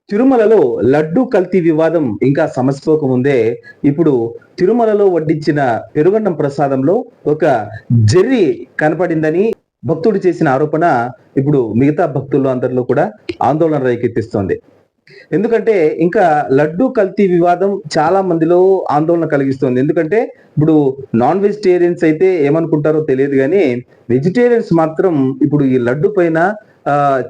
తిరుమలలో లడ్డూ కల్తీ వివాదం ఇంకా సమసిపోకముందే ఇప్పుడు తిరుమలలో వడ్డించిన పెరుగన్నం ప్రసాదంలో ఒక జెర్రీ కనపడిందని భక్తుడు చేసిన ఆరోపణ ఇప్పుడు మిగతా భక్తులు అందరిలో కూడా ఆందోళన రేకెత్తిస్తోంది. ఎందుకంటే ఇంకా లడ్డూ కల్తీ వివాదం చాలా మందిలో ఆందోళన కలిగిస్తుంది. ఎందుకంటే ఇప్పుడు నాన్ వెజిటేరియన్స్ అయితే ఏమనుకుంటారో తెలియదు కానీ వెజిటేరియన్స్ మాత్రం ఇప్పుడు ఈ లడ్డు పైన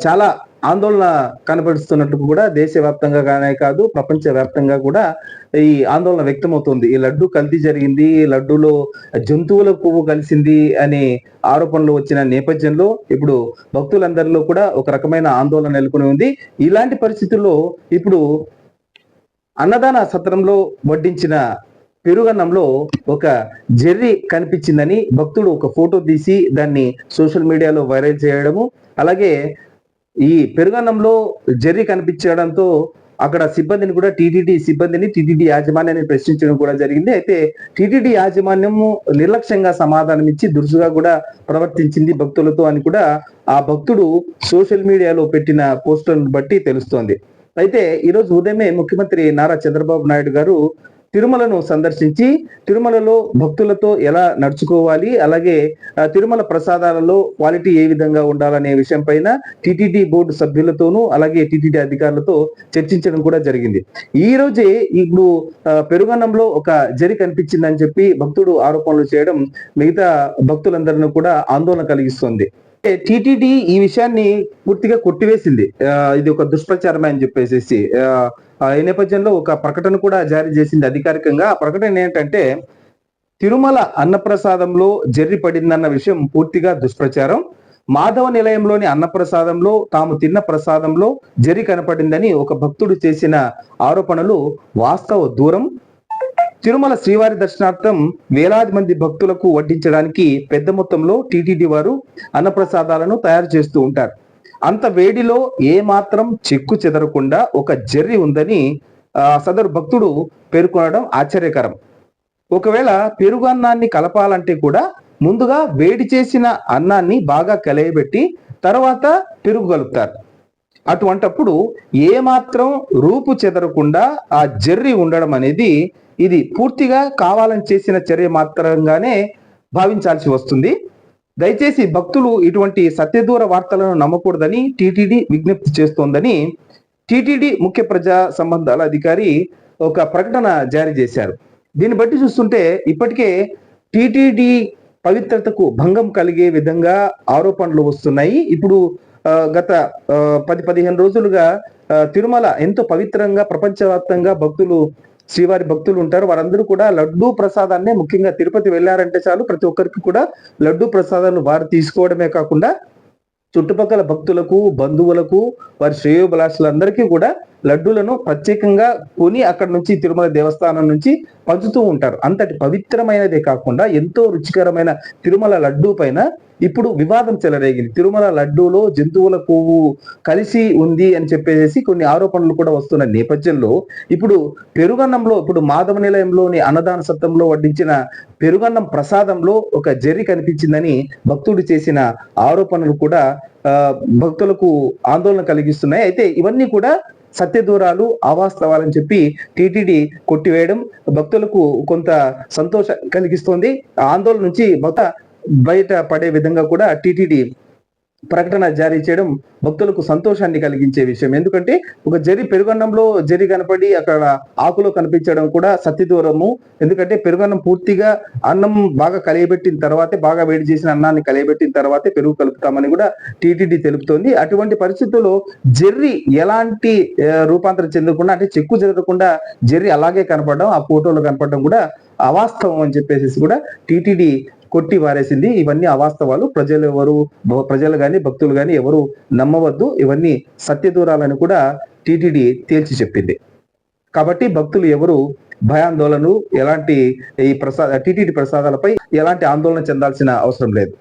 చాలా ఆందోళన కనబరుస్తున్నట్టు కూడా దేశవ్యాప్తంగా గానే కాదు ప్రపంచ వ్యాప్తంగా కూడా ఈ ఆందోళన వ్యక్తమవుతుంది. ఈ లడ్డు కల్తీ జరిగింది, లడ్డూలో జంతువుల కొవ్వు కలిసింది అనే ఆరోపణలు వచ్చిన నేపథ్యంలో ఇప్పుడు భక్తులందరిలో కూడా ఒక రకమైన ఆందోళన నెలకొని ఉంది. ఇలాంటి పరిస్థితుల్లో ఇప్పుడు అన్నదాన సత్రంలో వడ్డించిన పెరుగన్నంలో ఒక జెర్రీ కనిపించిందని భక్తుడు ఒక ఫోటో తీసి దాన్ని సోషల్ మీడియాలో వైరల్ చేయడము, అలాగే ఈ పెరుగన్నంలో జెర్రీ కనిపించడంతో అక్కడ సిబ్బందిని కూడా టీటీడీ యాజమాన్యాన్ని ప్రశ్నించడం కూడా జరిగింది. అయితే టీటీడీ యాజమాన్యము నిర్లక్ష్యంగా సమాధానం ఇచ్చి దురుసుగా కూడా ప్రవర్తించింది భక్తులతో అని కూడా ఆ భక్తుడు సోషల్ మీడియాలో పెట్టిన పోస్టులను బట్టి తెలుస్తోంది. అయితే ఈరోజు ఉదయమే ముఖ్యమంత్రి నారా చంద్రబాబు నాయుడు గారు తిరుమలను సందర్శించి తిరుమలలో భక్తులతో ఎలా నడుచుకోవాలి, అలాగే తిరుమల ప్రసాదాలలో క్వాలిటీ ఏ విధంగా ఉండాలనే విషయం పైన టిటిడి బోర్డు సభ్యులతోనూ అలాగే టిటిడి అధికారులతో చర్చించడం కూడా జరిగింది. ఈ రోజే ఇప్పుడు పెరుగన్నంలో ఒక జరి కనిపించిందని చెప్పి భక్తుడు ఆరోపణలు చేయడం మిగతా భక్తులందరినీ కూడా ఆందోళన కలిగిస్తుంది. టిటిడి ఈ విషయాన్ని పూర్తిగా కొట్టివేసింది. ఇది ఒక దుష్ప్రచారమే అని చెప్పేసి ఈ నేపథ్యంలో ఒక ప్రకటన కూడా జారీ చేసింది అధికారికంగా. ఆ ప్రకటన ఏంటంటే, తిరుమల అన్నప్రసాదంలో జెర్రీ పడిందన్న విషయం పూర్తిగా దుష్ప్రచారం. మాధవ నిలయంలోని అన్నప్రసాదంలో తాము తిన్న ప్రసాదంలో జెర్రీ కనపడిందని ఒక భక్తుడు చేసిన ఆరోపణలు వాస్తవ దూరం. తిరుమల శ్రీవారి దర్శనార్థం వేలాది మంది భక్తులకు వడ్డించడానికి పెద్ద మొత్తంలో టీటీడీ వారు అన్నప్రసాదాలను తయారు చేస్తూ ఉంటారు. అంత వేడిలో ఏ మాత్రం చెక్కు చెదరకుండా ఒక జెర్రీ ఉందని సదరు భక్తుడు పేర్కొనడం ఆశ్చర్యకరం. ఒకవేళ పెరుగు అన్నాన్ని కలపాలంటే కూడా ముందుగా వేడి చేసిన అన్నాన్ని బాగా కలయబెట్టి తర్వాత పెరుగు కలుపుతారు. అటువంటప్పుడు ఏ మాత్రం రూపు చెదరకుండా ఆ జెర్రీ ఉండడం అనేది ఇది పూర్తిగా కావాలని చేసిన చర్య మాత్రంగానే భావించాల్సి వస్తుంది. దయచేసి భక్తులు ఇటువంటి సత్యదూర వార్తలను నమ్మకూడదని టీటీడీ విజ్ఞప్తి చేస్తోందని టీటీడీ ముఖ్య ప్రజా సంబంధాల అధికారి ఒక ప్రకటన జారీ చేశారు. దీన్ని బట్టి చూస్తుంటే ఇప్పటికే టీటీడీ పవిత్రతకు భంగం కలిగే విధంగా ఆరోపణలు వస్తున్నాయి. ఇప్పుడు గత 10-15 రోజులుగా తిరుమల ఎంతో పవిత్రంగా ప్రపంచవ్యాప్తంగా శ్రీవారి భక్తులు ఉంటారు. వారందరూ కూడా లడ్డూ ప్రసాదాన్ని, ముఖ్యంగా తిరుపతి వెళ్ళారంటే చాలు ప్రతి ఒక్కరికి కూడా లడ్డూ ప్రసాదాలు వారు తీసుకోవడమే కాకుండా చుట్టుపక్కల భక్తులకు, బంధువులకు, వారి శ్రేయోభిలాషులందరికీ కూడా లడ్డూలను ప్రత్యేకంగా కొని అక్కడ నుంచి తిరుమల దేవస్థానం నుంచి పంచుతూ ఉంటారు. అంతటి పవిత్రమైనదే కాకుండా ఎంతో రుచికరమైన తిరుమల లడ్డూ పైన ఇప్పుడు వివాదం చెలరేగింది. తిరుమల లడ్డూలో జంతువుల కొవ్వు కలిసి ఉంది అని చెప్పేసి కొన్ని ఆరోపణలు కూడా వస్తున్న నేపథ్యంలో ఇప్పుడు పెరుగన్నంలో, ఇప్పుడు మాధవ నిలయంలోని అన్నదాన సత్రంలో వడ్డించిన పెరుగన్నం ప్రసాదంలో ఒక జెర్రీ కనిపించిందని భక్తుడు చేసిన ఆరోపణలు కూడా భక్తులకు ఆందోళన కలిగిస్తున్నాయి. అయితే ఇవన్నీ కూడా సత్యదూరాలు, అవాస్తవాలని చెప్పి టీటీడీ కొట్టివేయడం భక్తులకు కొంత సంతోషం కలిగిస్తోంది. ఆందోళన నుంచి బయట పడే విధంగా కూడా టీటీడీ ప్రకటన జారీ చేయడం భక్తులకు సంతోషాన్ని కలిగించే విషయం. ఎందుకంటే ఒక పెరుగన్నంలో జెర్రీ కనపడి అక్కడ ఆకులో కనిపించడం కూడా సత్యదూరము. ఎందుకంటే పెరుగన్నం పూర్తిగా అన్నం బాగా కలియబెట్టిన తర్వాతే, బాగా వేడి చేసిన అన్నాన్ని కలియబెట్టిన తర్వాతే పెరుగు కలుపుతామని కూడా టీటీడీ తెలుపుతోంది. అటువంటి పరిస్థితుల్లో జెర్రీ ఎలాంటి రూపాంతరం చెందకుండా, అంటే చెక్కు చెదరకుండా జెర్రీ అలాగే కనపడడం, ఆ ఫోటోలో కనపడడం కూడా అవాస్తవం అని చెప్పేసి కూడా టీటీడీ కొట్టి వారేసింది. ఇవన్నీ అవాస్తవాలు. ప్రజలు గాని భక్తులు గాని ఎవరు నమ్మవద్దు. ఇవన్నీ సత్యదూరాలని కూడా టీటీడీ తేల్చి చెప్పింది. కాబట్టి భక్తులు ఎవరు భయాందోళనలు, ఎలాంటి టీటీడీ ప్రసాదాలపై ఎలాంటి ఆందోళన చెందాల్సిన అవసరం లేదు.